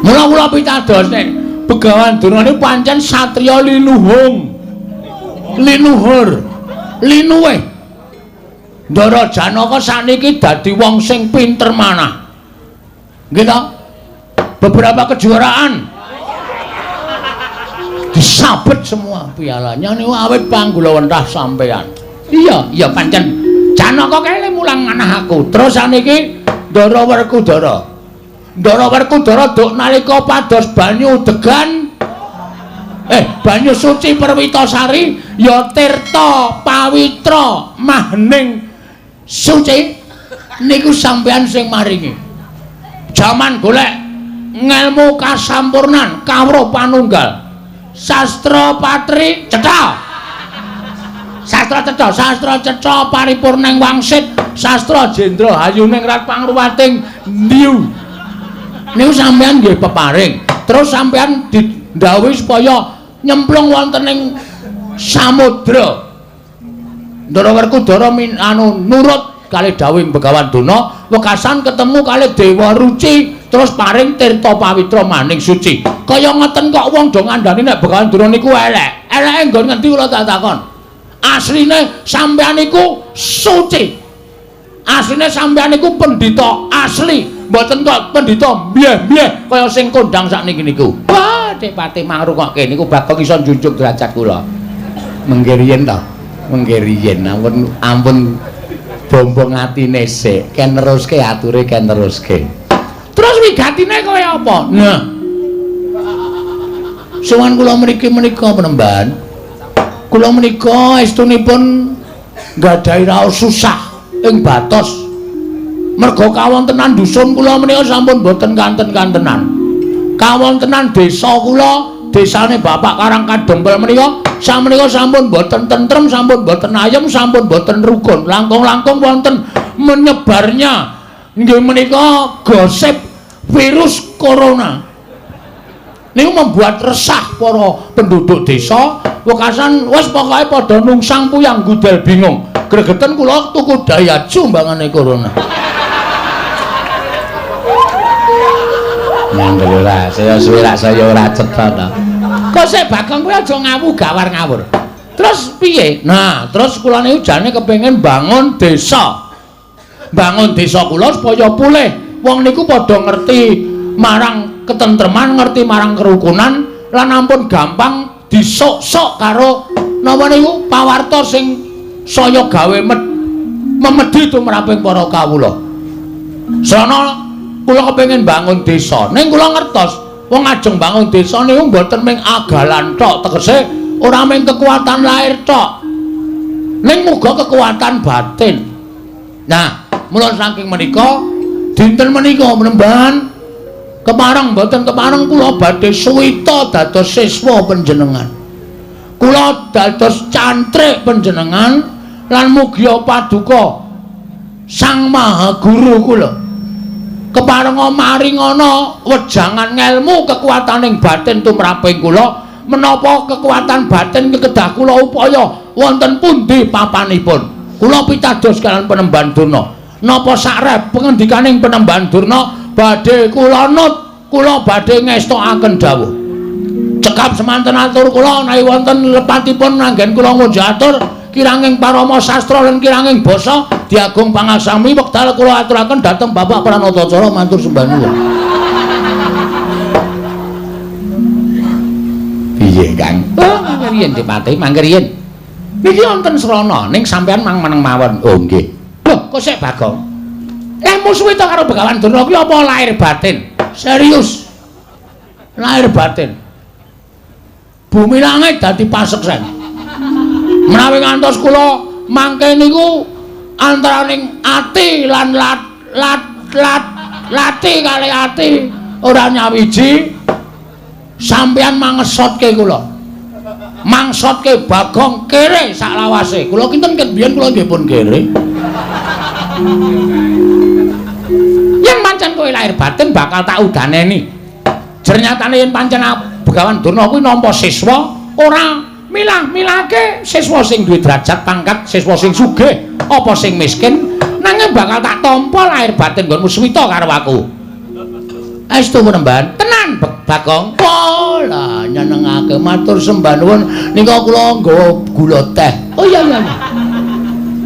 Mula-mula pitados nek Begawan Durna niku pancen satriya linuhung. Linuhur. Linuwe. Ndara Janaka sakniki dadi wong sing pinter manah. Nggih ta? Beberapa kejuaraan disabet semua pialanya niku awit panggulawentah sampean. Iya pancen Janaka kele mulang manah aku. Terus sakniki Ndara Werkudara. Ndara Werkudara duk nalika pados banyu degan banyu suci Perwitasari ya tirta pawitra mahning suci niku sampean sing maringi. Jaman golek ngelmu kasampurnan kawruh panunggal. Sastra patri cetha. Sastra cetha, sastra cetha paripurning wangsit, sastra jendra hayuning rat pangruwating ndiu. Niku sampean nggih peparing. Terus sampean didhawuhi supaya nyemplung wonten ing samudra. Ndara Werkudara nurut kalih dawuhing Begawan Durna, wekasan ketemu kalih Dewa Ruci, terus paring tirta pawitra maning suci. Kaya ngoten kok wong do ngandhani nek Begawan Durna niku elek. Eleke nggon ngendi kula tak takon. Asline sampean niku suci. Asline sampean niku pendhita asli. Mboten kok pendhita mbiyeh-mbiyeh kaya sing kondang sakniki niku. Wah, Pati mangrungokke niku bakal iso njunjung derajat kula. Mengke riyen to. Mengke riyen ampun bombong atine sik. Ken neruske ature ken neruske. Terus wigatine kaya apa? Nah. Sowan kula mriki-menika penemban. Kula menika estunipun nggadahi raos susah ing batos. Merga kawontenan dusun kula menika sampun boten kanten-kantenan. Kawontenan desa kula, desane Bapak Karangkadempel menika sameneika sampun boten tentrem, sampun boten ayem, sampun boten rukun. Langkung-langkung wonten menyebarnya nggih menika gosip virus corona. Niku membuat resah para penduduk desa. Wekasan wis pokoke padha nungsang puyang gudel bingung. Gregeten kula tuku dayaju mbangane corona. Mangkel ora, saya suwe rak saya ora cetha to. Kok sik Bagong kuwi aja ngawu gawar ngawur. Terus piye? Nah, terus kula niku jane kepengin bangun desa. Bangun desa kula supaya pulih. Wong niku padha ngerti marang ketentreman, ngerti marang kerukunan lan ampun gampang disok-sok karo napa niku pawarta sing saya gawe memedhi tumraping para kawula. Sono kula kepengin bangun desa. Ning kula ngertos wong ajeng bangun desa niku mboten mung agalan tok, tegese ora mung kekuatan lahir tok. Ning muga kekuatan batin. Nah, mula saking menika dinten menika menemban kemareng mboten kemareng kula badhe suwita dados siswa panjenengan. Kula dados cantrik panjenengan lan mugi paduka Sang Maha Guru kula keparenga maringana wejangan ngelmu kekuataning batin tumraping kula menapa kekuatan batin kedah kula upaya wonten pundi papanipun kula pitados kalian Penemban Durna napa sakrep pengendikaning Penemban Durna badhe kula nut kula badhe ngestokaken dawuh cekap semanten atur kula nawi wonten lepatipun anggen kula ngunjuk atur kiranging parama sastra lan kiranging basa diagung pangasami wekdal kula aturaken dhateng Bapak Pranatacara matur sembah nuwun. Piye, Kang? Mangke riyen Dipati, mangke riyen. Niki wonten srana ning sampean meneng mawon. Oh nggih. Lho, kok sik Bagong? Musuhe to karo Begawan Durna kuwi apa lahir batin? Serius. Lahir batin. Bumi langit dadi paseksen. Menawi ngantos kula mangke niku antaraning ati lan lati kali ati ora nyawiji sampeyan mangesotke kula. Mangsotke Bagong kere sak lawase. Kula kinten ket biyen kula nggih pun kere. Yen pancen kowe lahir batin bakal tak udaneni. Jernyatane yen pancen Begawan Durna kuwi nampa siswa ora milah-milahke siswa sing duwe derajat pangkat, siswa sing sugih apa sing miskin, nanging bakal tak tampa lahir batin nggonmu swita karo aku. Estu Penemban, tenan. tenan Bagong. Pola nyenengake matur sembah nuwun nika kula nggawa gula teh. Oh iya.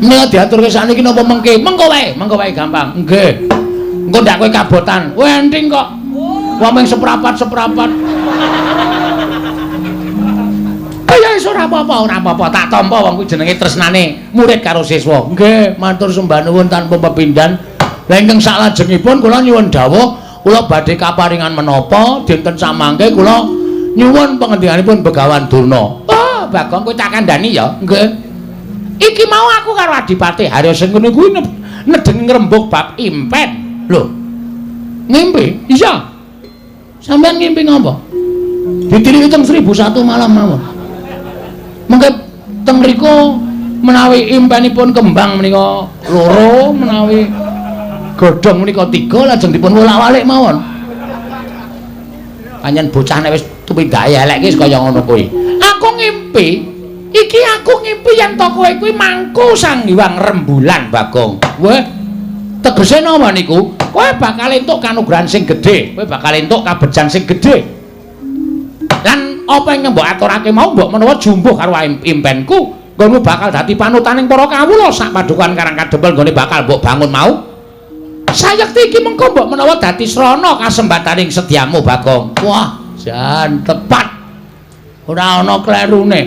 Nika diaturke sakniki napa mengke? Mengko wae gampang. Nggih. Engko ndak kowe kabotan. Wenting kok. Wong ming seprapat. Ya wis ora apa-apa, tak tampa wong kuwi jenenge tresnane murid karo siswa. Nggih, matur sembah nuwun tanpa pepindhan. Lah ingkang salajengipun kula nyuwun dawuh, kula badhe kaparingan menapa dinten samangke kula nyuwun pangendikanipun Begawan Durna. Oh, Bagong kowe tak kandhani ya. Nggih. Iki mau aku karo Adipati Harya Sengkuni kuwi nedeng ngrembug bab impen. Lho. Ngimpi? Iya. Sampeyan ngimpi ngapa? Ditiliki teng 1001 malam mawon. Mengke teng mriku menawi impenipun kembang menika loro, menawi godhong menika 3 lajeng dipun wolak-walik mawon. Panjen bocah nek wis tumindak elek iki kaya ngono kuwi. Aku ngimpi, iki aku ngimpi yen to kowe kuwi mangku Sang Hyang Rembulan, Bagong. Weh, tegese napa niku? Kowe bakal entuk kanugrahan sing gedhe, kowe bakal entuk kabejan sing gedhe. Lan apa yang mbok aturake mau mbok menawa jumbuh karo impenku, nggonmu bakal dadi panutaning para kawula sak padukan Karang Kadempel nggone bakal mbok bangun mau. Sayekti iki mengko mbok menawa dadi srana kasembataning sediamu, Bagong. Wah, jan tepat. Ora ana klerune.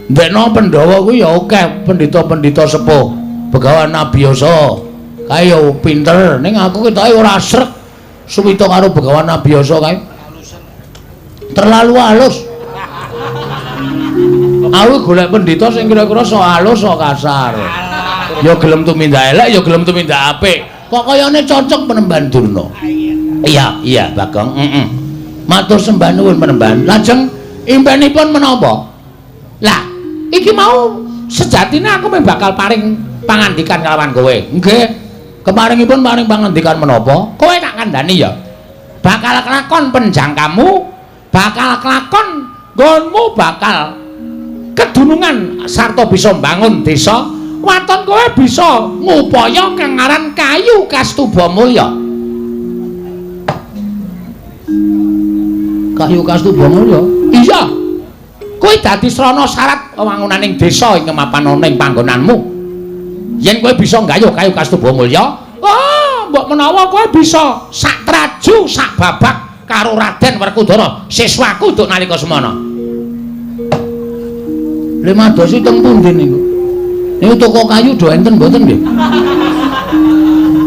Ndekno Pandhawa kuwi ya akeh pendhita-pendhita sepuh. Begawan Abiyasa kae ya pinter, ning aku ketoke ora srek suwita karo Begawan Abiyasa kae. Terlalu halus. Aku golek pendhita sing kira-kira so halus so kasar. Ya gelem tumindak elek, ya gelem tumindak apik. Kok kayane cocok Penemban Durna. Iya, Bagong. Matur sembah nuwun Penemban. Lajeng impenipun menapa? Lah, iki mau sejatine aku bakal paring pangandikan kelawan kowe. Nggih. Kemaringipun paring pangandikan menapa? Kowe tak kandhani ya. Bakal kelakon penjangkamu, bakal kelakon nggonmu bakal kedunungan sarta bisa mbangun desa. Waton kowe bisa ngupaya kang aran Kayu Kastubamulya. Kayu Kastubamulya? Iya. Kowe dadi srana syarat wangunaning desa ing kemapan ana ing panggonanmu. Yen kowe bisa nggayuh Kayu Kastubamulya, mbok menawa kowe bisa sak traju sak babak karo Raden Werkudara, siswaku nduk nalika semana. Lha madosi teng pundi niku? Niku toko kayu do enten mboten nggih?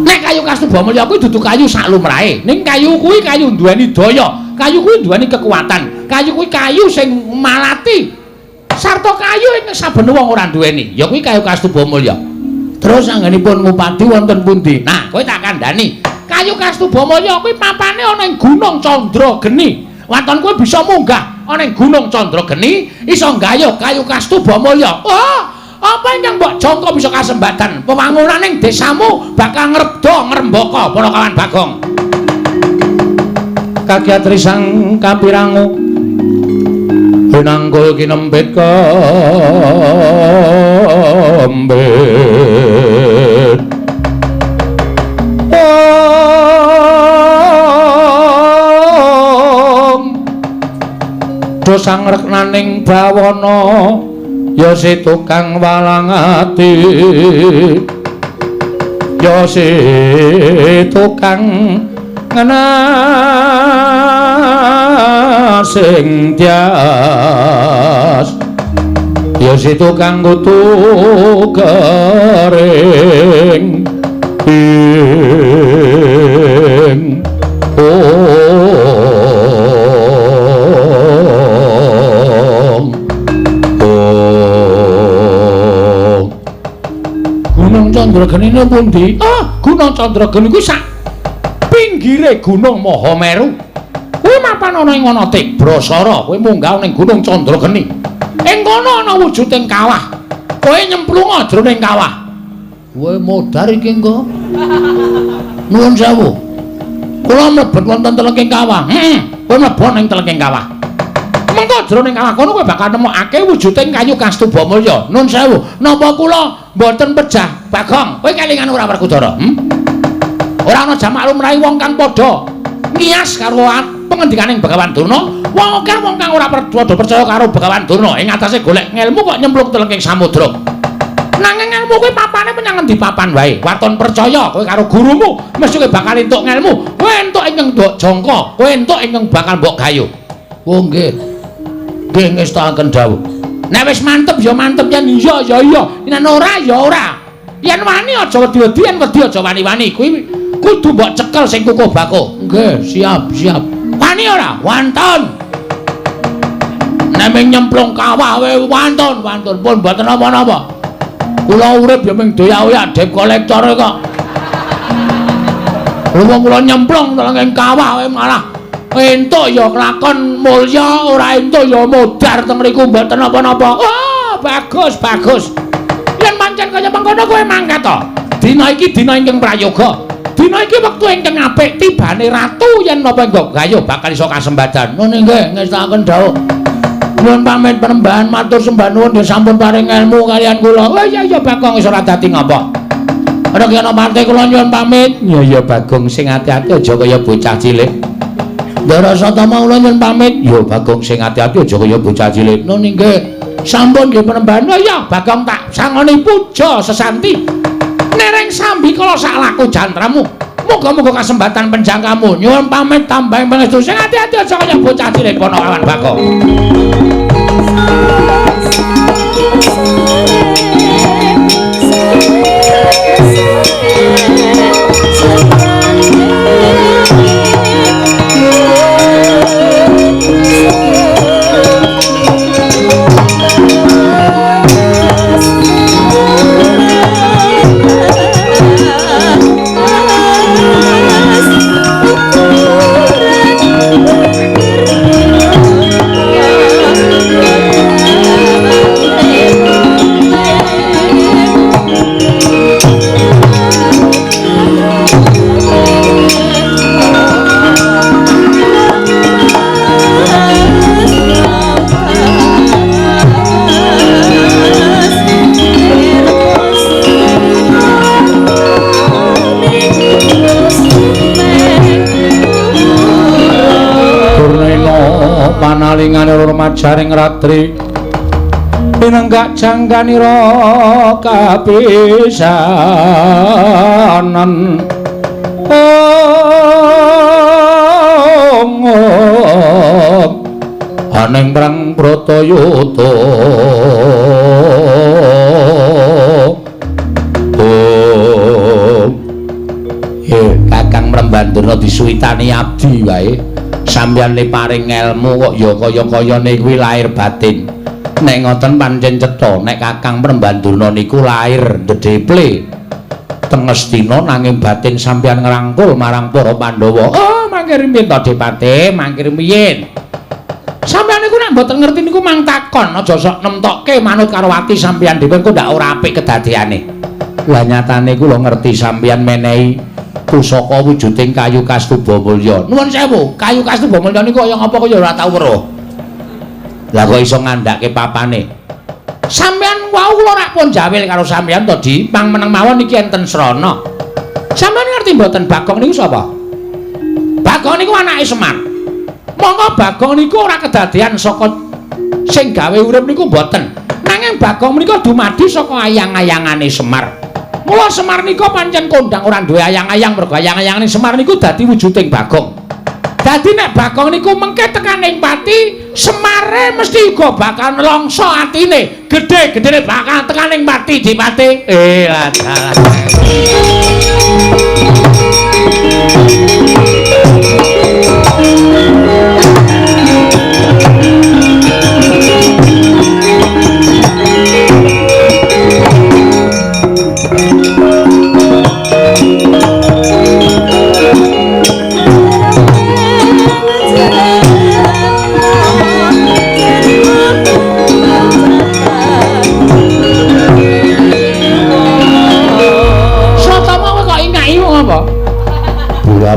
Nek Kayu Kastubamulya kuwi dudu kayu sak lumrahe. Ning kayu kuwi kayu duweni daya, kayu kuwi duweni kekuatan. Kayu kuwi kayu sing malati. Sarta kayu ing saben wong ora duweni. Ya kuwi Kayu Kastubamulya. Terus anggenipun ngupadi wonten pundi? Nah, kowe tak kandhani. Kayu Kastubamulya kuwi papane ana ing Gunung Candrageni. Waton kowe bisa munggah ana ing Gunung Candrageni, iso nggayuh Kayu Kastubamulya. Apa ingkang mbok jangka bisa kasembatan pembangunaning desamu bakal ngrebda ngrembaka para kawan Bagong. Kagiatri sang kapirangu pinanggul kinembet kembet dosang reknaning bawana ya si tukang walang ati ya si tukang ngenasing tias ya si tukang kutu kering ing Gunung Candrageni pundi? Gunung Candrageni kuwi sak pinggire Gunung Mahameru. Kuwi mapan ana ing ana Tibrasara, kowe munggah ning Gunung Candrageni. Ing kono ana wujuding kawah. Kowe nyemplunga jroning kawah. Kowe modar iki engko. Nuwun sewu. Kula mlebet wonten telenging kawah. Kowe mlebu ning telenging kawah. Mengko jroning kawah kono kowe bakal nemokake wujuding Kayu Kastubamulya. Nuwun sewu, napa kula mboten pejah, Bagong? Kowe kelingan ora Werkudara? Ora ana jamak lumrahe wong kang padha ngias karo pengendikaning Begawan Durna. Wong akeh wong kang ora padha percaya karo Begawan Durna ing atase golek ngelmu kok nyemplung telenging samudra. Nanging ngelmu kuwi papane menyang endi papan wae. Waton percaya kowe karo gurumu mesti kowe bakal entuk ngelmu. Kowe entuk ingkang mbok jangka, kowe entuk ingkang bakal mbok gayuh. Oh nggih. Nggih ngestaken dawuh. Nek wis mantep ya mantep, yen iya ya iya, yen ora ya ora. Yen wani aja wedi-wedi, yen wedi aja wani-wani. Kuwi kudu mbok cekel sing kukuh bako. Nggih, siap. Wani ora? Wonten. Nek ming nyemplung kawah wae wonten, pun mboten napa-napa. Kula urip ya ming doyak-oyak dep kolektor kok. Wong kula nyemplung telenging kawah wae malah entuk ya kelakon mulya, ora entuk ya modar teng mriku mboten napa-napa. Oh, bagus. Yen pancen kaya mengkono kowe mangkat to. Dina iki dina ingkang prayoga. Dina iki wektu ingkang apik tibane ratu yen napa nggo gayuh bakal iso kasembadan. Ngene nggih ngestaken dawuh. Nuwun pamit penembahan matur sembah nuwun nggih sampun paring ilmu kalian kula. Oh iya Bagong wis ora dadi ngapa. Ana ki ana partai kula nyuwun pamit. Ya Bagong sing ati-ati aja kaya bocah cilik. Ndara Satama kula nyuwun pamit. Ya Bagong sing ati-ati aja kaya bocah cilik. Nun nggih. Sampun nggih penembahan. Oh iya Bagong tak sangoni puja sesanti. Nereng sambi kala sak laku jantramu. Muga-muga kasempatan penjangkamu. Nyuwun pamit tambahing pangestu sing ati-ati aja kaya bocah cilik Ponokawan Bagong. Panalingane rumajaring ratri pinenggak jangganira kapisanan aning perang Bratayuda Kakang Mrembandurna disuwitani abdi wae. Sampeyan le paring ilmu kok ya kaya-kayane kuwi lahir batin. Nek ngoten pancen cetha nek Kakang Mrembandurna niku lahir ndedheple teng Astina nanging batin sampeyan ngrangkul marang para Pandhawa. Oh, mangkir piye to Dipati? Mangkir piye? Sampeyan niku nek mboten ngerti niku mang takon aja sok nemtokke manut karo ati sampeyan dhewe kok ndak ora apik kedadeane. Lah nyatane kula ngerti sampeyan menehi pusaka wujuding kayu kastuba mulya. Nuwun sewu, kayu kastuba mulya niku kaya ngapa kaya ora tau weruh. Lah kok iso ngandhake papane. Sampeyan wau kula rak pun jawil karo sampeyan to, Di. Pang meneng mawon iki enten srana. Sampeyan ngerti mboten Bagong niku sapa? Bagong niku anake Semar. Monggo Bagong niku ora kedadean saka sing gawe urip niku mboten. Nanging Bagong menika dumadi saka ayang-ayangane Semar. Mula Semar nika pancen kondang ora duwe ayang-ayang, mergo ayang-ayangane Semar niku dadi wujuding Bagong. Dadi nek Bagong niku mengke tekaning pati, Semare mesti uga bakal nelongso atine. Gedhe-gedhene bakal tekaning pati Dipati.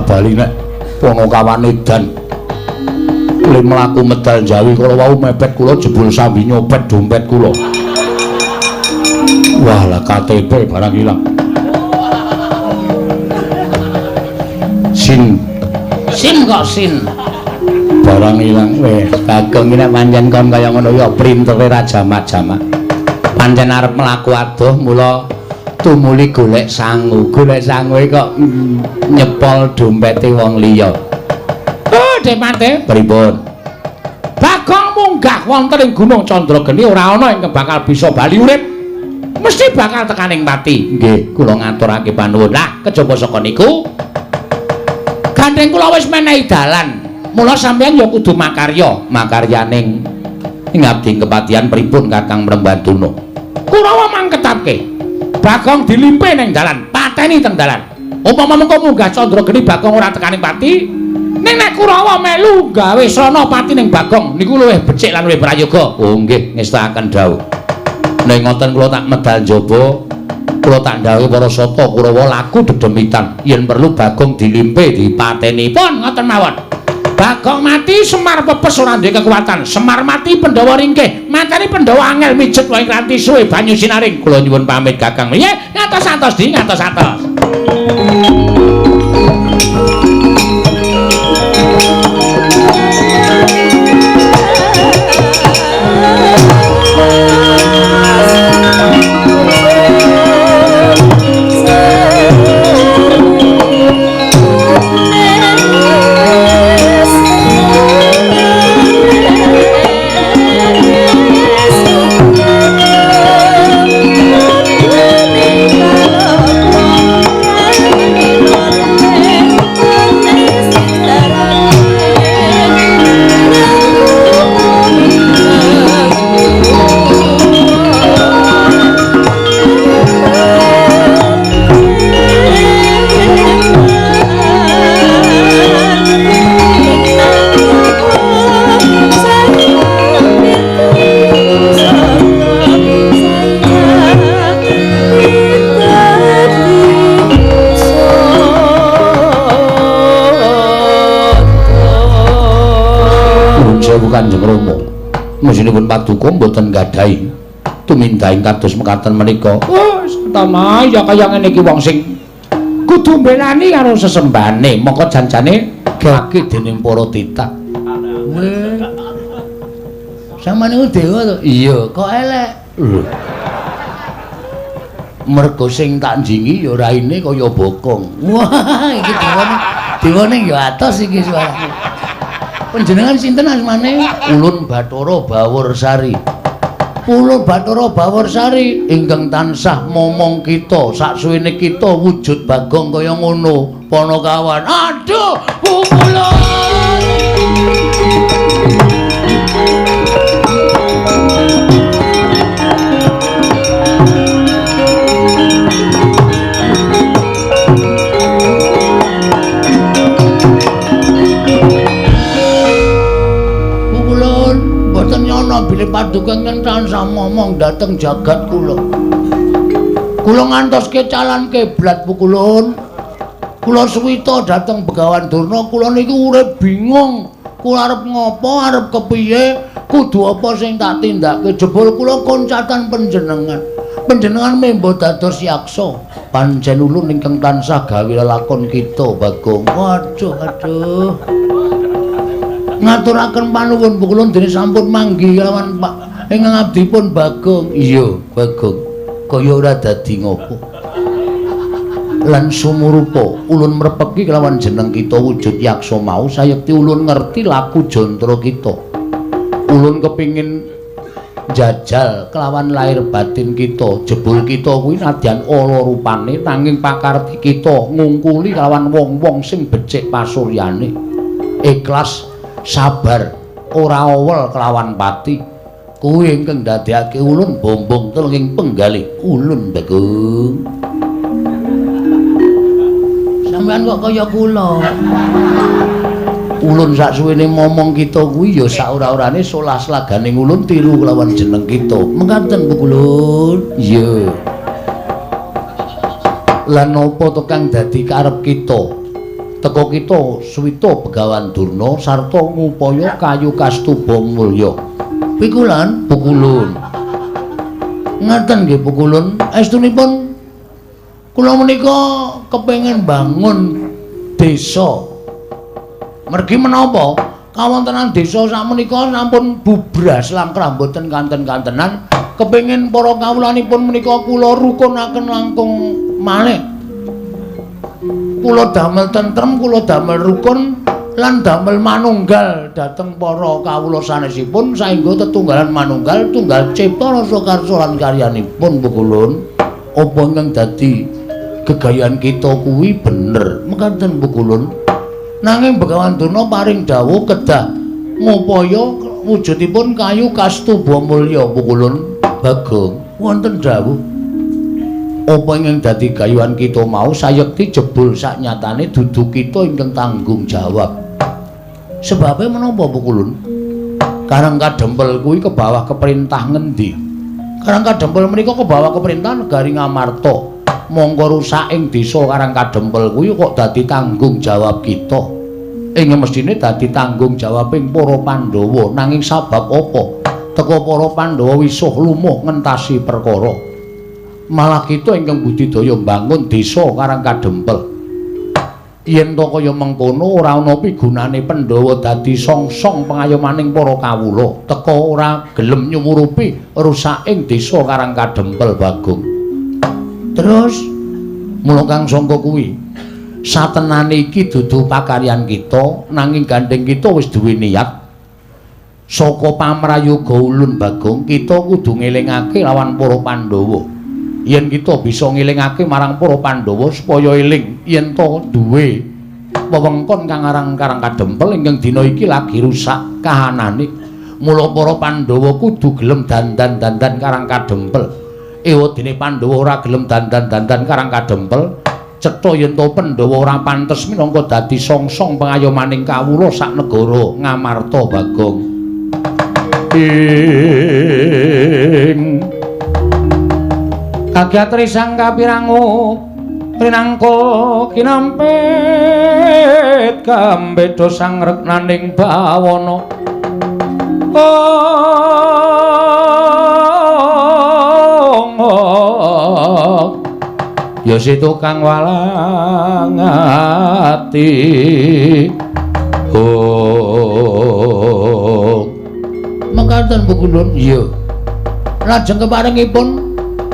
Bali nek Ponokawan edan le mlaku medal Jawi kala wau mepet kula jebul sambi nyopet dompet kula. Wah lah KTP barang ilang. Sin kok sin. Barang ilang wis Bagong iki nek pancen kon kaya ngono ya printere ra jamak-jamak. Pancen arep mlaku adoh mula tumuli golek sangu. Golek sangu kok nyepol dompete wong liya. Oh, Demate, pripun? Bagong munggah wonten ing Gunung Candrageni ora ana ingkang bakal bisa bali urip. Mesti bakal tekaning pati. Nggih, kula ngaturake panuwun. Lah, kejaba saka niku gandeng kula wis menehi dalan. Mula sampeyan ya kudu makarya, makaryaning ing abdi kepatihan pripun Kakang Mrembanduna. Kurawa mangketake. Bagong dilimpe ning dalan, pateni teng dalan. Upama mengko munggah Candrageni Bagong ora tekaning pati, ning nek Kurawa melu gawe srana pati ning Bagong niku luwih becik lan luwih prayoga. Oh nggih, ngestakaken dawuh. Nek ngoten kula tak medal njaba, kula tak ndhawuhi para sata Kurawa laku dedemitan yen perlu Bagong dilimpe dipateni. Pun ngoten mawon. Bagong mati Semar pepes ora duwe kekuatan. Semar mati Pandhawa ringkih. Matane Pandhawa angel mijet wae kanthi suwe banyu sinaring. Kula nyuwun pamit Kakang. Nggih, ngatos-atos di ngatos-atos. Kanjeng Rama mesinipun paduka mboten gadhahi tumindahing kados mekaten menika. Oh, setama ya kaya ngene iki wong sing kudu mbelani karo sesembane, mongko janjane gage dening para titah. Weh. Samane ku dewa to? Iya, kok elek. Mergo sing tak njingi ya raine kaya bokong. Wah, iki dewane ya atos iki suarane. Panjenengan sinten asmane? Ulun Bathara Bawursari. Ulun Bathara Bawursari ingkang tansah momong kita saksuwene kita wujud Bagong kaya ngono. Panakawan. Aduh, pukulun. Bilih paduka tansah momong dhateng jagat kula. Kula ngantoske calon kiblat pukulun. Kula suwita dhateng Begawan Durna, kula niku urip bingung. Kula arep ngopo, arep kepiye, kudu apa sing tak tindakke. Jebul kula koncatan panjenengan. Panjenengan membo dados yaksa. Pancen ulun ingkang tansah gawe lelakon kita, Bagong. Waduh, aduh. Ngaturaken panuwun pukulun dene sampun manggi kelawan Pak ingkang abdipun Bagong. Iya, Bagong. Kaya ora dadi ngopo. Lan sumurupa ulun mrepeki kelawan jeneng kita wujud yaksa mau sayekti ulun ngerti laku jantra kita. Ulun kepingin jajal kelawan lahir batin kita. Jebul kita kuwi nadyan ala rupane nanging pakarti kita ngungkuli kelawan wong-wong sing becik pasuryane. Ikhlas sabar ora awel kelawan pati kuwi ingkang ndadekake ulun bombong telenging penggalih ulun Bagong. Sampeyan kok kaya kula. Ulun saksuwene momong kita kuwi ya sak ora-orane solas laganing ulun tiru kelawan jeneng kita. Mekaten pukulun. Iya. Lan napa to kang dadi karep kita? Teko kita suwita Begawan Durna sarta ngupaya kayu kastuba mulya. Pikulan pukulun. Ngaten nggih pukulun, estunipun kula menika kepengin bangun desa Mergi menapa kawontenan desa sakmenika sampun bubras langkrah mboten kanten-kantenan kepengin para kawulanipun menika kula rukunaken langkung malih. Kula damel tentrem, kula damel rukun lan damel manunggal dhateng para kawula sanesipun saengga tetunggalan manunggal tunggal cipta rasa karsa lan karyanipun pukulun. Apa ingkang dadi gegayan kita kuwi bener mekaten pukulun. Nanging Begawan Durna paring dawuh kedah ngupaya wujudipun kayu kastuba mulya pukulun. Bagong wonten dawuh apa ingkang dadi gayuhan kita mau sayekti jebul saknyatane dudu kita ingkang tanggung jawab. Sebabe menapa pukulun? Karang Kadempel kuwi ke bawah keperintah ngendi? Karang Kadempel menika ke bawah keperintah Negari Ngamarta. Monggo rusak ing desa Karang Kadempel kuwi kok dadi tanggung jawab kita. Ing mestine dadi tanggung jawabing para Pandhawa, nanging sabab apa? Teka para Pandhawa wisuh lumuh ngentasi perkara. Malah kita ingkang budidaya mbangun desa Karang Kadempel. Yen to kaya mengkono ora ana pigunane Pandhawa dadi songsong pengayomaning para kawula, teka ora gelem nyumurupi rusak ing desa Karang Kadempel Bagong. Terus mula kang sangka kuwi satenane iki dudu pakaryan kita, nanging gandeng kita wis duwe niat saka pamrayoga ulun Bagong, kita kudu ngelingake lawan para Pandhawa. Yen kita bisa ngelingake marang para Pandhawa supaya eling yen to duwe wewengkon kang aran Karang Kadempel ingkang dina iki lagi rusak kahanane. Mula para Pandhawa kudu gelem dandan-dandan Karang Kadempel. Ewadene Pandhawa ora gelem dandan-dandan Karang Kadempel, cetha yen to Pandhawa ora pantes minangka dadi songsong pengayomaning kawula sak negara Ngamarta Bagong. Kagiat risang kapirangu rinangkul kinampit kambeda sang reknaning bawana ya si tukang walang ati mekaten pukulun iya lajeng keparingipun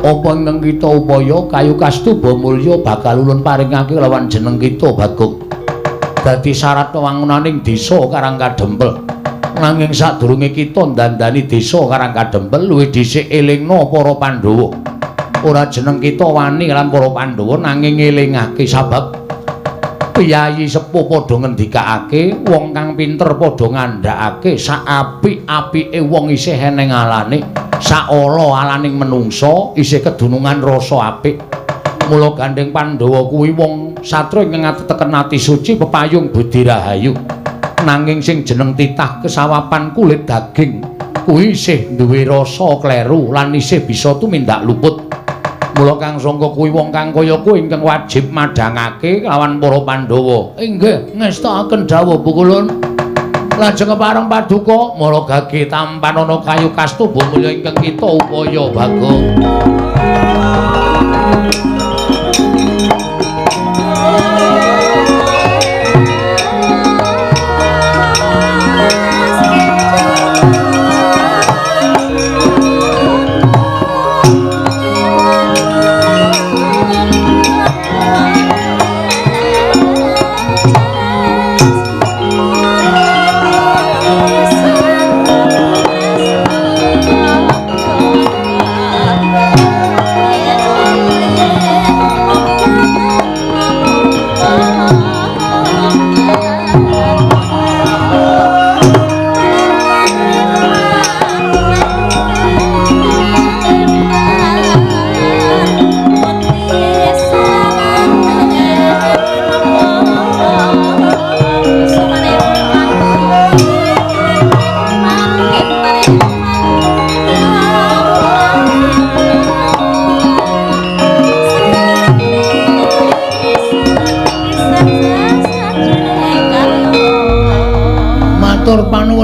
apa ingkang kita upaya kayu kastuba mulya bakal ulun paringake lawan jeneng kita Bagong dadi syarat wangunaning desa Karang Kadempel. Nanging sadurunge kita ndandani desa Karang Kadempel luwih dhisik elingna para Pandhawa. Ora jeneng kita wani lan para Pandhawa nanging ngelingake sabab piyayi sepuh padha ngendikake wong kang pinter padha ngandhakake sak apik-apike wong isih eneng alane. Saala alaning menungsa isih kedunungan rasa apik. Mula gandeng Pandhawa kuwi wong satra ingkang ngateken ati suci pepayung budi rahayu. Nanging sing jeneng titah kesawapan kulit daging kuwi isih duwe rasa kleru lan isih bisa tumindak luput. Mula kang sangka kuwi wong kang kaya kuwi ingkang wajib madhangake lawan para Pandhawa. Inggih ngestakaken dawuh pukulun. Lajeng kepareng paduka mara gage tampan ana kayu kastuba mulya ingkang kita upaya Bagong.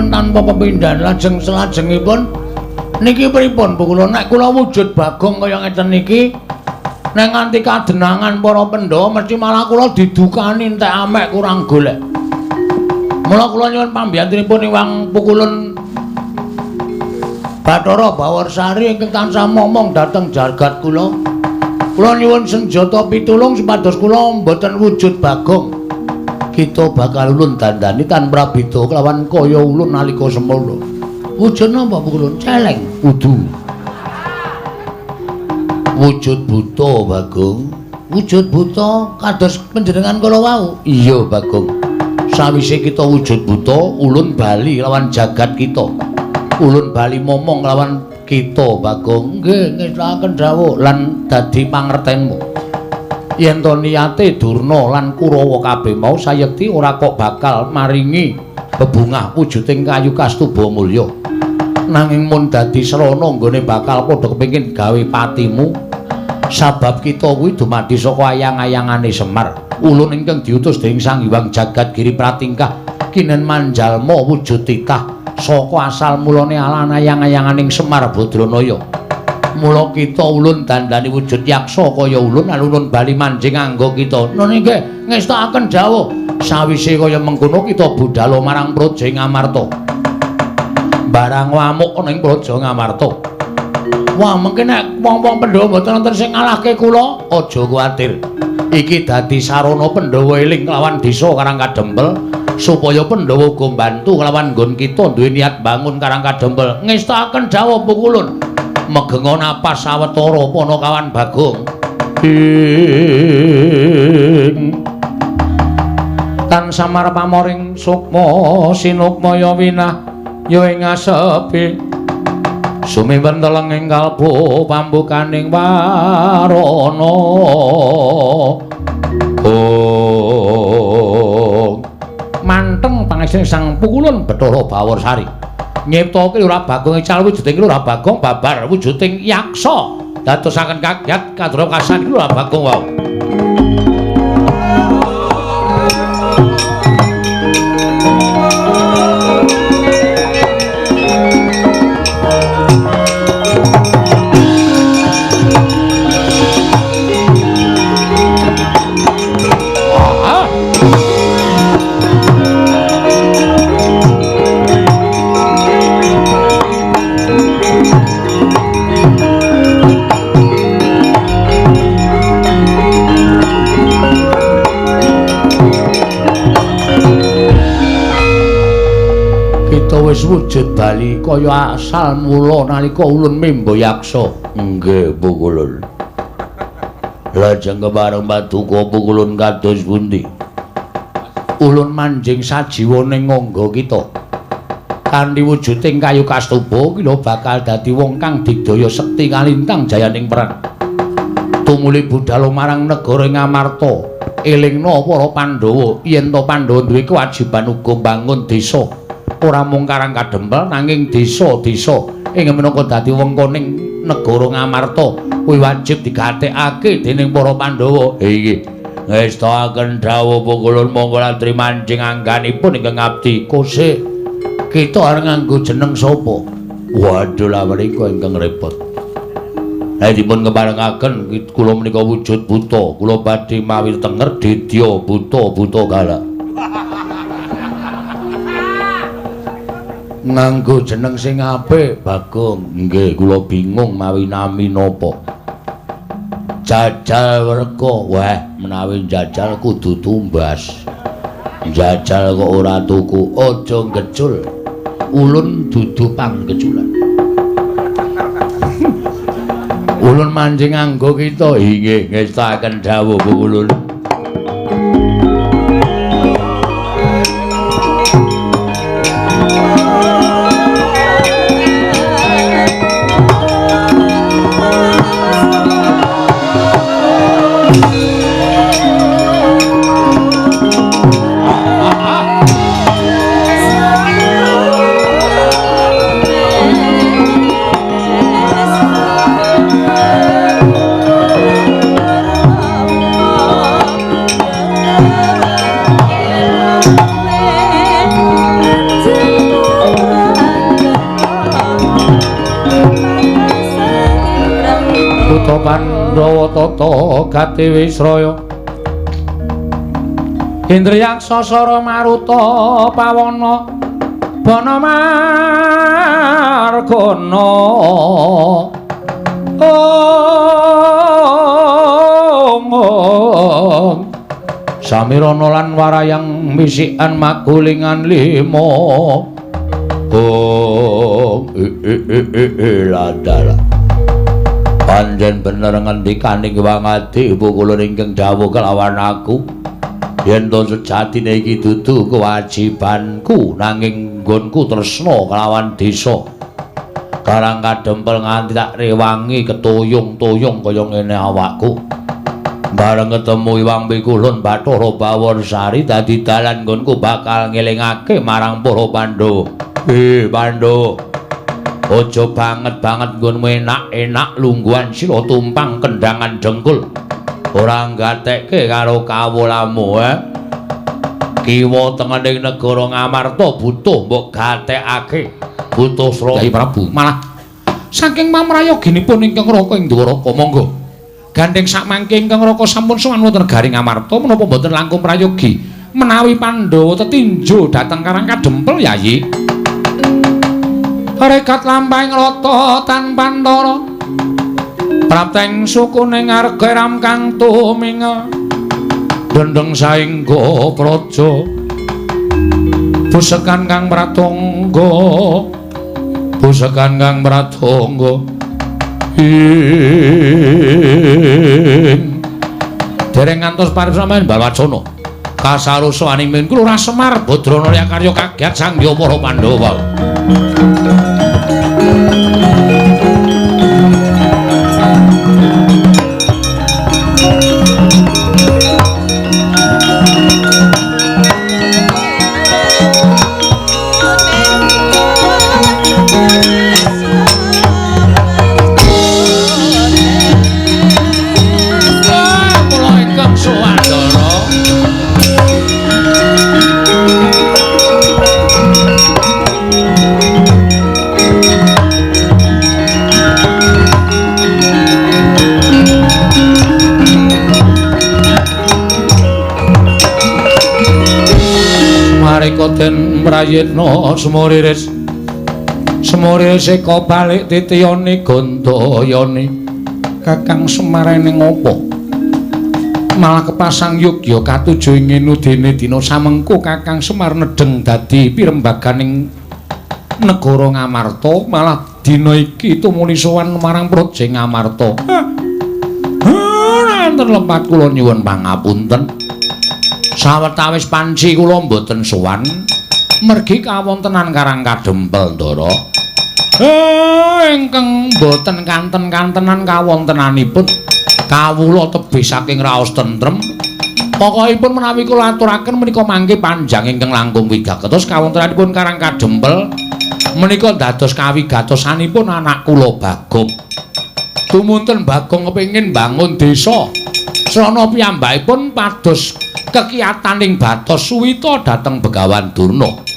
Tanpa pepindhan lajeng selajengipun niki pripun kula nek kula wujud Bagong kaya ngeten niki nek nganti kadenangan para Pandhawa mesti malah kula didukani entek amek kurang golek Mula kula nyuwun pambiyantunipun Iwang Pukulun Bathara Bawarsari ingkang tansah momong dhateng jagat kula. Kula nyuwun senjata pitulung supados kula mboten wujud Bagong. Kita bakal ulun dandani tanpa beda kelawan kaya ulun nalika semana. Wujud napa Pukulun? Celeng. Kudu. Wujud buta Bagong. Wujud buta kados panjenengan kala wau. Iya Bagong. Sawise kita wujud buta, ulun bali lawan jagat kita. Ulun bali momong lawan kita Bagong. Nggih, ngestaken dawuh lan dadi pangertenmu. Yen to niyate Durna lan Kurawa kabeh mau sayekti ora kok bakal maringi bebungah wujuding kayu kastuba mulya. Nanging mun dadi srana nggone bakal padha kepengin gawe patimu. Sabab kita kuwi dumadi saka ayang-ayangane Semar. Ulun ingkang diutus dening Sang Hyang Jagat Giri Pratingkah kinen manjalma wujud titah saka asal mulane alan ayang-ayanganing Semar Badranaya. Mula kita ulun dandani wujud yaksa kaya ulun alun bali manjing anggo kita. Nune nggih ngestakaken dawuh sawise kaya mengkono kita budhal marang Praja Ngamarta. Barang wamuk ning Praja Ngamarta. Wah mengke nek wong-wong Pandhawa mboten wonten sing ngalahke kula, aja kuwatir. Iki dadi sarana Pandhawa eling kelawan desa Karangkadempel supaya Pandhawa uga mbantu kelawan nggon kita duwe niat bangun Karangkadempel. Ngestakaken dawuh Pukulun. Megenga napas sawetara Panakawan Bagong. Tan samar pamoring sukma sinukmaya winah ya ing asepi. Sumiben telenging kalbu pambukaning warana. Oh. Manteng pangesing Sang Pukulun Bathara Bawarsari. Nyiptake ora Bagong ical wujuding ora Bagong babar wujuding yaksa. Dadosaken kagyat kadra kasan ora Bagong wau. Wis wujud bali kaya asal mula nalika ulun mimba yaksa. Nggih Pukulun. Lajeng kepareng paduka Pukulun kados pundi? Ulun manjing sajiwa ning ngangga kita. Kanthi wujuding kayu kastuba kila bakal dadi wong kang digdaya sekti kalintang jayaning perang. Tumuli budhal marang negara Ngamarta. Elingna para Pandhawa yen to Pandhawa duwe kewajiban uga mbangun desa. Ora mung Karangkadempel nanging desa-desa ing menapa dadi wengkoning negara Ngamarta kuwi wajib digatekake dening para Pandhawa. Iki ngestakaken dawuh Pukulun monggo latri manjing angganipun ingkang abdi kosih. Kita arep nganggo jeneng sapa? Waduh la menika ingkang repot. Dipun keparengaken kula menika wujud buta, kula badhe mawi tenger dedya buta galak. Nganggo jeneng sing apik Bagong. Nggih kula bingung mawi nami napa. Jajal Werka. Wah menawi jajal kudu tumbas. Jajal kok ora tuku aja ngecul. Ulun dudu panggeculan. Ulun manjing anggo kita. Inggih ngestakaken dawuh Pukulun. Pandhawa tata gati Wisraya Indriyaksa Sara Maruta Pawana Bana Margana Samirana lan warayang misikan magulingan lima ladala panjen bener ngendikaning wangadi ibu kula ingkang dawuh kelawan aku yen to sejatine iki dudu kewajibanku nanging nggonku tresna kelawan desa karang kadempel nganti tak rewangi ketuyung-tuyung kaya ngene awakku bareng ketemu Iwang Pikulun Bathara Bawarsari dadi dalan nggonku bakal ngelingake marang para Pandhawa. Pandhawa, aja banget-banget nggonmu enak-enak lungguhan sira tumpang kendangan dengkul. Ora nggatekke karo kawulamu, Kiwa tengening negara Ngamarta butuh mbok gatekake. Butuh Sra Kyai Prabu. Malah saking pamrayoginipun ingkang Raka ing Dwaraka monggo gandeng sakmangke ingkang Raka sampun sowan wonten negari Ngamarta menapa boten langkung prayogi menawi Pandhawa tetinju dhateng Karang Kadempel Yayi. Rekat lampahing rata tanpa antara prapteng sukuning arga ram kang tuminga dendeng saengga praja busekan kang pratangga busekan kang pratangga dereng ngantos parisramen Balwacana kasarusaning min Lurah Semar Badrana karya kagiat sangya para Pandhawa. Den mrayitna semuriris eka balik titiyane gandayane Kakang Semar ning apa malah kepasang yogya katuju ingin udene dina samengko Kakang Semar nedheng dadi pirembaganing negara Ngamarta malah dina iki tumuli sowan marang Praja Ngamarta. Enten lepat kula nyuwun pangapunten. Sawetawis panci kula mboten sowan mergi kawontenan Karang Kadempel Ndara. Ingkang mboten kanten-kantenan kawontenanipun kawula tebih saking raos tentrem. Pokokipun menawi kula aturaken menika mangke panjang ingkang langkung wigatos kawontenanipun Karang Kadempel menika dados kawigatosanipun anak kula Bagong. Tumunten Bagong kepengin bangun desa. Srana piyambakipun pados kekiyataning Bathos Suwita dhateng Begawan Durna.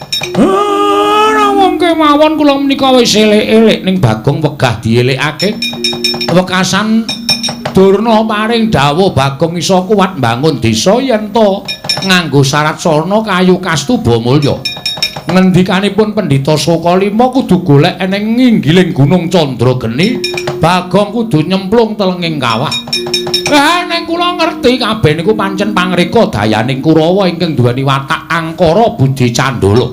Wong kemawon kula menika wis elek-elek ning Bagong wegah dielekake. Wekasan Durna paring dawuh Bagong isa kuwat mbangun desa yen to nganggo syarat sarana kayu kastuba mulya. Ngendikanipun Pendhita Sokalima kudu golek eneng nginggiling Gunung Candrageni, Bagong kudu nyemplung telenging kawah. Ning kula ngerti kabeh niku pancen pangreka dayaning Kurawa ingkang duweni watak angkara budi candala.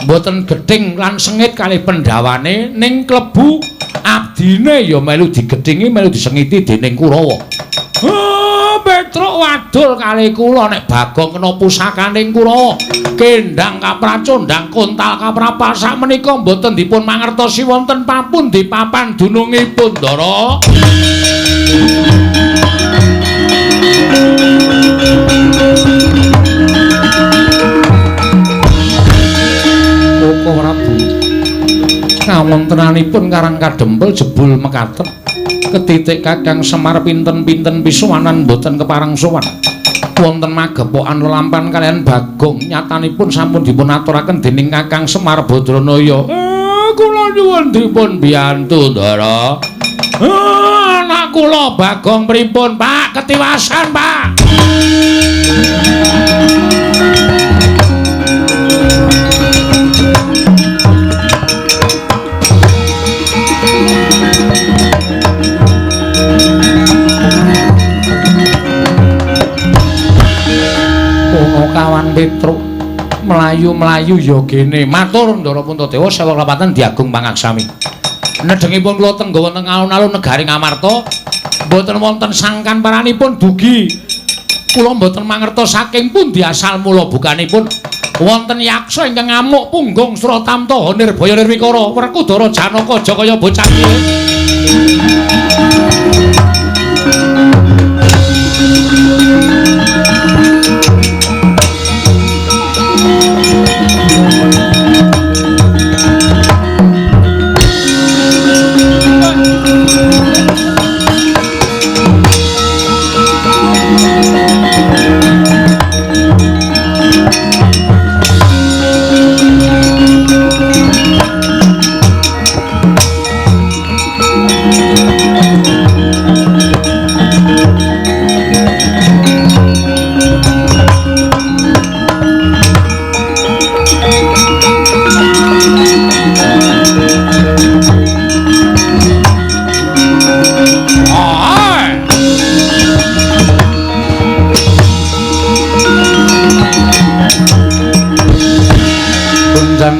Mboten gedhing lan sengit kalih pendhawane ning klebu abdine ya melu digedhingi melu disengiti dening Kurawa. Petruk wadul kalih kula nek Bagong kena pusakaning Kurawa. Kendang kapracondang kontal kaprapal sak menika mboten dipun mangertosi wonten papundi papan dunungipun Ndara. Koko Prabu kawontenanipun Karang Kadempel jebul mekaten ketitik Kakang Semar pinten-pinten pisuwanan boten kepareng sowan wonten magepokan lelampan kalian Bagong nyatanipun sampun dipun aturaken dening Kakang Semar Badranaya. Kula nyuwun dipun biyantu Ndara. Anak kula Bagong pripun Pak ketiwasan Pak? mlayu ya gene. Matur Ndara Puntadewa sewu kelapatan diagung pangaksami. Nedhengipun kula tenggo wonten alun-alun negari Ngamarta mboten wonten sangkan paranipun dugi. Kula mboten mangertos saking pundi asal mula bukanipun wonten yaksa ingkang ngamuk punggung Suratamta Nirbaya Nirwikara Werkudara Janaka Jakaya bocah cilik.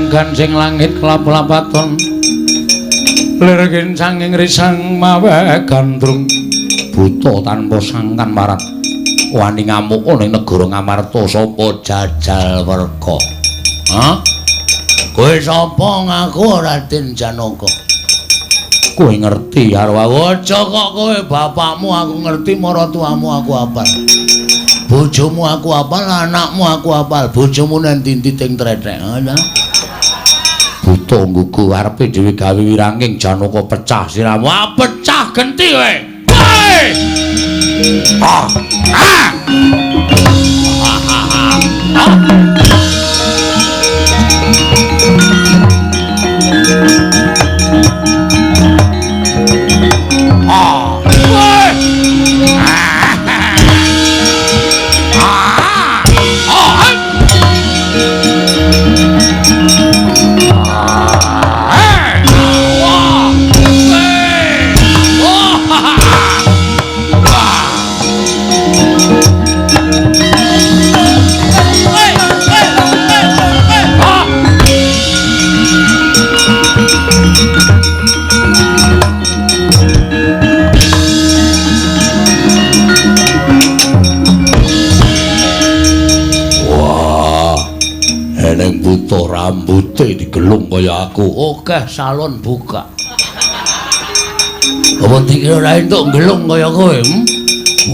Gansing langit kelap-lapaton lirgin sanging risang mawe gandrung buta tanpa sangkan marat wani ngamuk ning negara Ngamarta sapa Jajal Werka. Hah? Kowe sapa ngaku Raden Janaka? Kowe ngerti karo aku? Aja kok kowe bapakmu aku ngerti, maratuamu aku apal. Bojomu aku apal, anakmu aku apal, bojomu nang tintiting tretek. Ana. Buta nggugu arepe dhewe gawe wiranging Janaka pecah siramu. Ah, pecah genti kowe. Kowe. Ah. Ah. Rambute digelung kaya aku. Oke, salon buka. Apa dikira ora entuk gelung kaya kowe?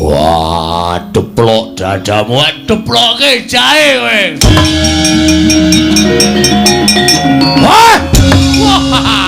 Wah, deplok dadamu, deploke jahe kowe. Wah! Wah!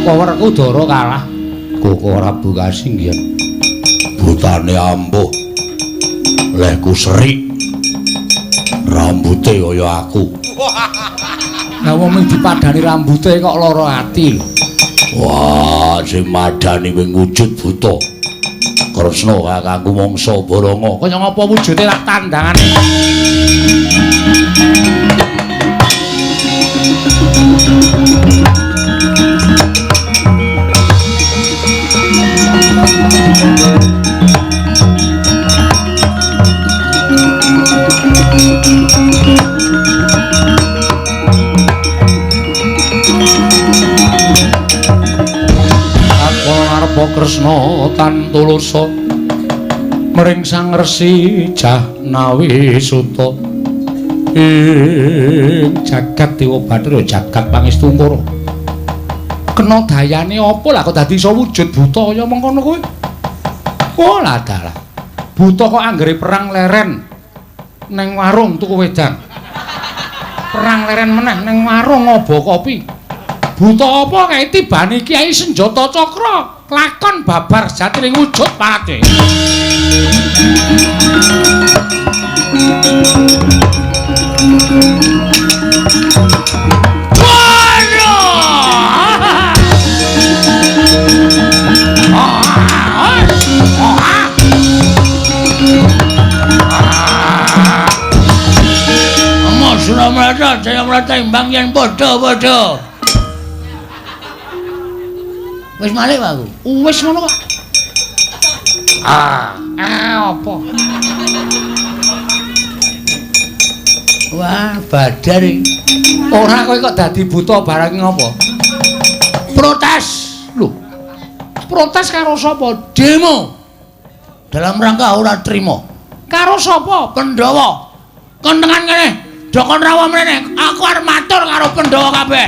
Werkudara kalah kok ora buka singgian butane ampuh lehku serik rambute kaya aku. Lah wong dipadani rambute kok lara ati lho. Wah, sing madani wing wujud buta Kresna kakangku mangsa Baranga kaya ngapa wujude lak tandangane. Kresna tantulursa mring Sang Resi Jahnawi Suta ing jagat Dewa Bathara jagat Pangestungkara kena dayane apa lah kok dadi iso wujud buta kaya mengkono kowe. Oh lah dalah buta kok anggere perang leren ning warung tuku wedang. Perang leren meneh ning warung ngobo kopi. Buta apa kae tibane Kyai Senjata Cakra lakon babar jatining wujud parate. Suramrata, Jayamrata imbang yen padha-padha. Wis malih aku. Wis ngono kok. Apa? Wah, badar iki. Ora kowe kok dadi buta barang ngopo? Protes. Lho. Protes karo sapa? Demo. Dalam rangka ora trima. Karo sapa? Pandhawa. Kon tengan kene. Dokon rawa mrene, aku arep matur karo Pandhawa kabeh.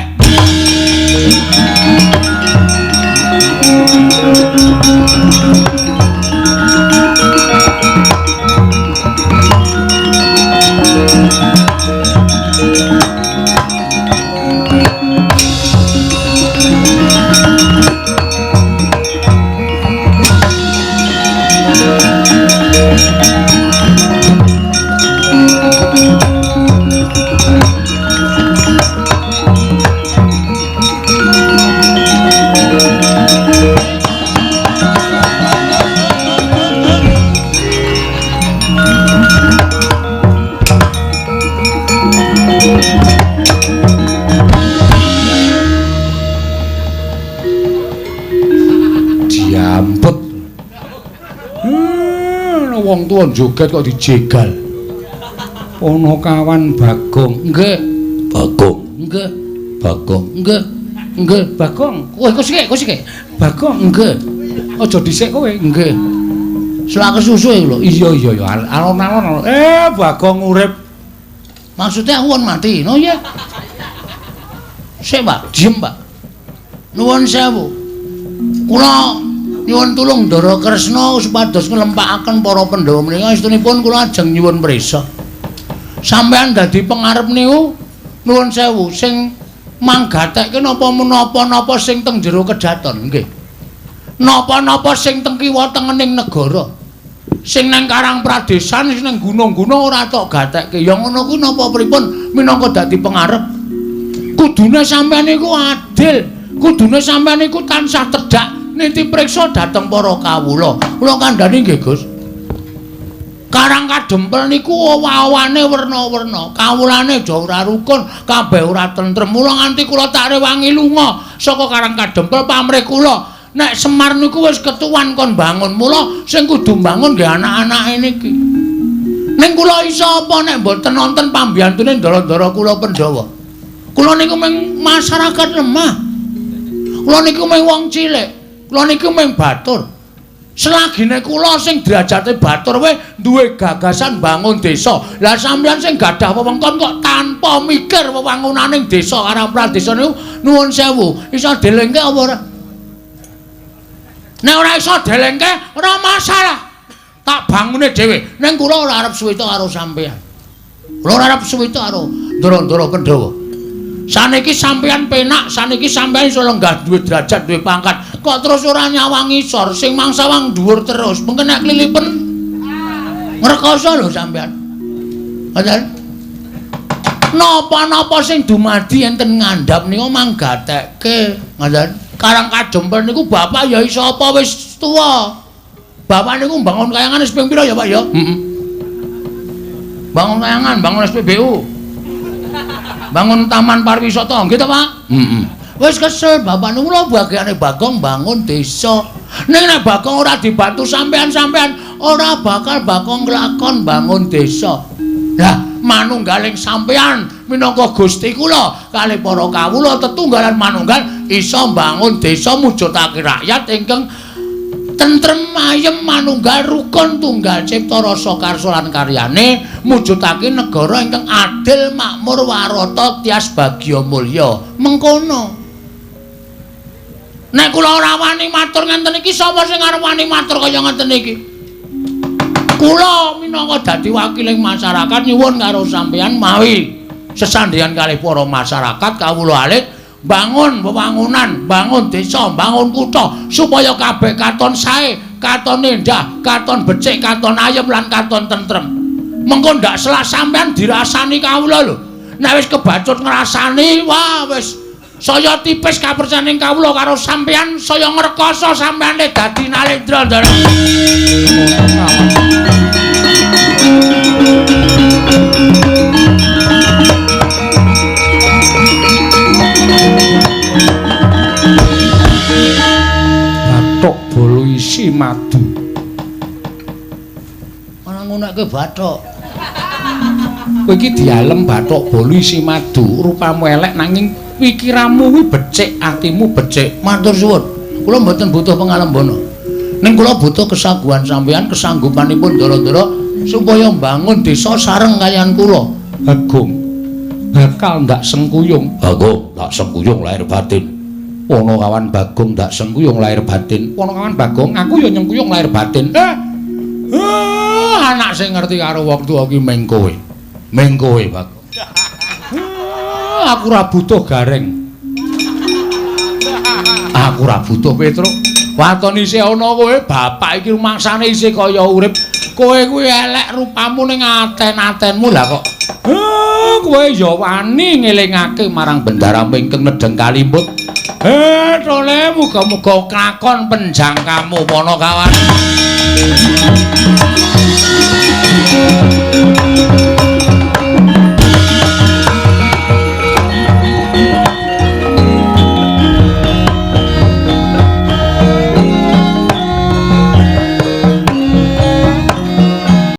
Wong tuwa joget kok dijegal. Ana kawan Bagong. Nggih. Bagong. Nggih. Bagong. Nggih. Nggih, Bagong. Kowe sik. Bagong. Nggih. Aja dhisik kowe. Nggih. Slak kesusu lho. Iya. Alon-alon. Bagong urip. Maksudnya aku kan mati. No ya. Sik, Pak. Diem, Pak. Nuwun sewu. Kula nyuwun tulung Ndara Kresna supados nglempakaken para Pandhawa menika istunipun kula ajeng nyuwun prisa. Sampeyan dadi pengarep niku nuwun sewu sing manggatekke napa-napa sing teng jero kedaton nggih. Napa-napa sing teng kiwa tengening negara. Sing nang Karang Pradesan sing nang gunung-gunung ora tok gatekke. Ya ngono kuwi napa pripun minangka dadi pengarep. Kudune sampeyan niku adil. Kudune sampeyan niku tansah tedhak niti priksa dhateng para kawula. Kula kandhani nggih, Gus. Karang Kadempel niku awane werna-werna. Kawulane aja ora rukun, kabeh ora tentrem. Mula nganti kula tak rewangi lunga saka Karang Kadempel pamrih kula. Nek Semar niku wis ketuwan kon bangun. Mula sing kudu bangun nggih anak-anake niki. Ning kula iso apa nek mboten nonton pambiyantune ndara-ndara kula Pandhawa. Kula niku mung masyarakat lemah. Kula niku mung wong cilik. Kula niku mung batur. Selagine kula sing derajate batur wae duwe gagasan bangun desa. Lah sampeyan sing gadah wewengkon kok tanpa mikir wewangunaning desa Karang Pradesan niku nuwun sewu, iso delengke apa ora? Nek ora iso delengke ora masalah. Tak bangune dhewe. Ning kula ora arep suwita karo sampeyan. Kula ora arep suwita karo ndara-ndara Pandhawa. Saniki sampeyan penak, saniki sampeyan iso lenggah duwe derajat, duwe pangkat. Kok terus ora nyawang isor, sing mangsa wang dhuwur terus. Mengko nek klilipen ngrekoso lho sampeyan. Ngoten. Napa-napa sing dumadi enten ngandhap niku manggatekke. Ngoten. Karang Kadempel niku bapak ya iso apa wis tuwa. Bapak niku bangun kayangan wis ping pira ya, Pak ya? Heeh. Bangun kayangan, bangun SPBU. Bangun taman pariwisata nggih to, Pak? Heeh. Wis kesel bapak niku lho bagiane Bagong bangun desa. Ning nek Bagong ora dibantu sampean-sampean ora bakal Bagong nglakon bangun desa. Lah manunggaling sampean minangka Gusti kula kalih para kawula tetunggalan manunggal iso bangun desa mujudake rakyat ingkang tentrem ayem manunggal rukun tunggal cipta rasa karsa lan karyane mujudake negara ingkang adil makmur warata tias bagya mulya mengkono. Nek kula ora wani matur ngenten iki sapa sing arep wani matur kaya ngenten iki? kula minangka dadi wakiling masyarakat nyuwun karo sampeyan mawi sesandheyan kalih para masyarakat kawula alit bangun wewangunan, bangun desa, bangun kutha supaya kabeh katon sae, katon endah, katon becik, katon ayem lan katon tentrem. Mengko ndak salah sampean dirasani kawula lho. Nek wis kebacut ngrasani, wah wis saya tipis kapercayaning kawula karo sampean, saya ngrekoso sampeane dadi Nalendra Ndara. Bathuk bolo isi madu. Ana nguneke bathuk. Kowe iki dialem bathuk bolo isi madu, rupamu elek nanging pikiranmu kuwi becik, atimu becik. Matur suwun. Kula mboten butuh pangalembana. Ning kula butuh kesaguhan sampeyan, kesanggupanipun Ndara-ndara supaya mbangun desa sareng kaliyan kula. Bagong bakal ndak sengkuyung. Bagong ndak sengkuyung lahir batin. Ana kawan Bagong ndak sengkuyung lahir batin. Ana kawan Bagong aku ya nyengkuyung lahir batin. Anak sing ngerti karo wong tuwa ki meng kowe. Meng kowe, Bagong. Aku ora butuh gareng. Aku ora butuh Petruk. Waton isih ana kowe, bapak iki rumangsane isih kaya urip. Kowe kuwi elek rupamu ning aten-atenmu lah kok. Kowe ya wani ngelingake marang bendara ingkang nedeng kalimbut. Tole muga-muga klakon penjangkamu pono kawan.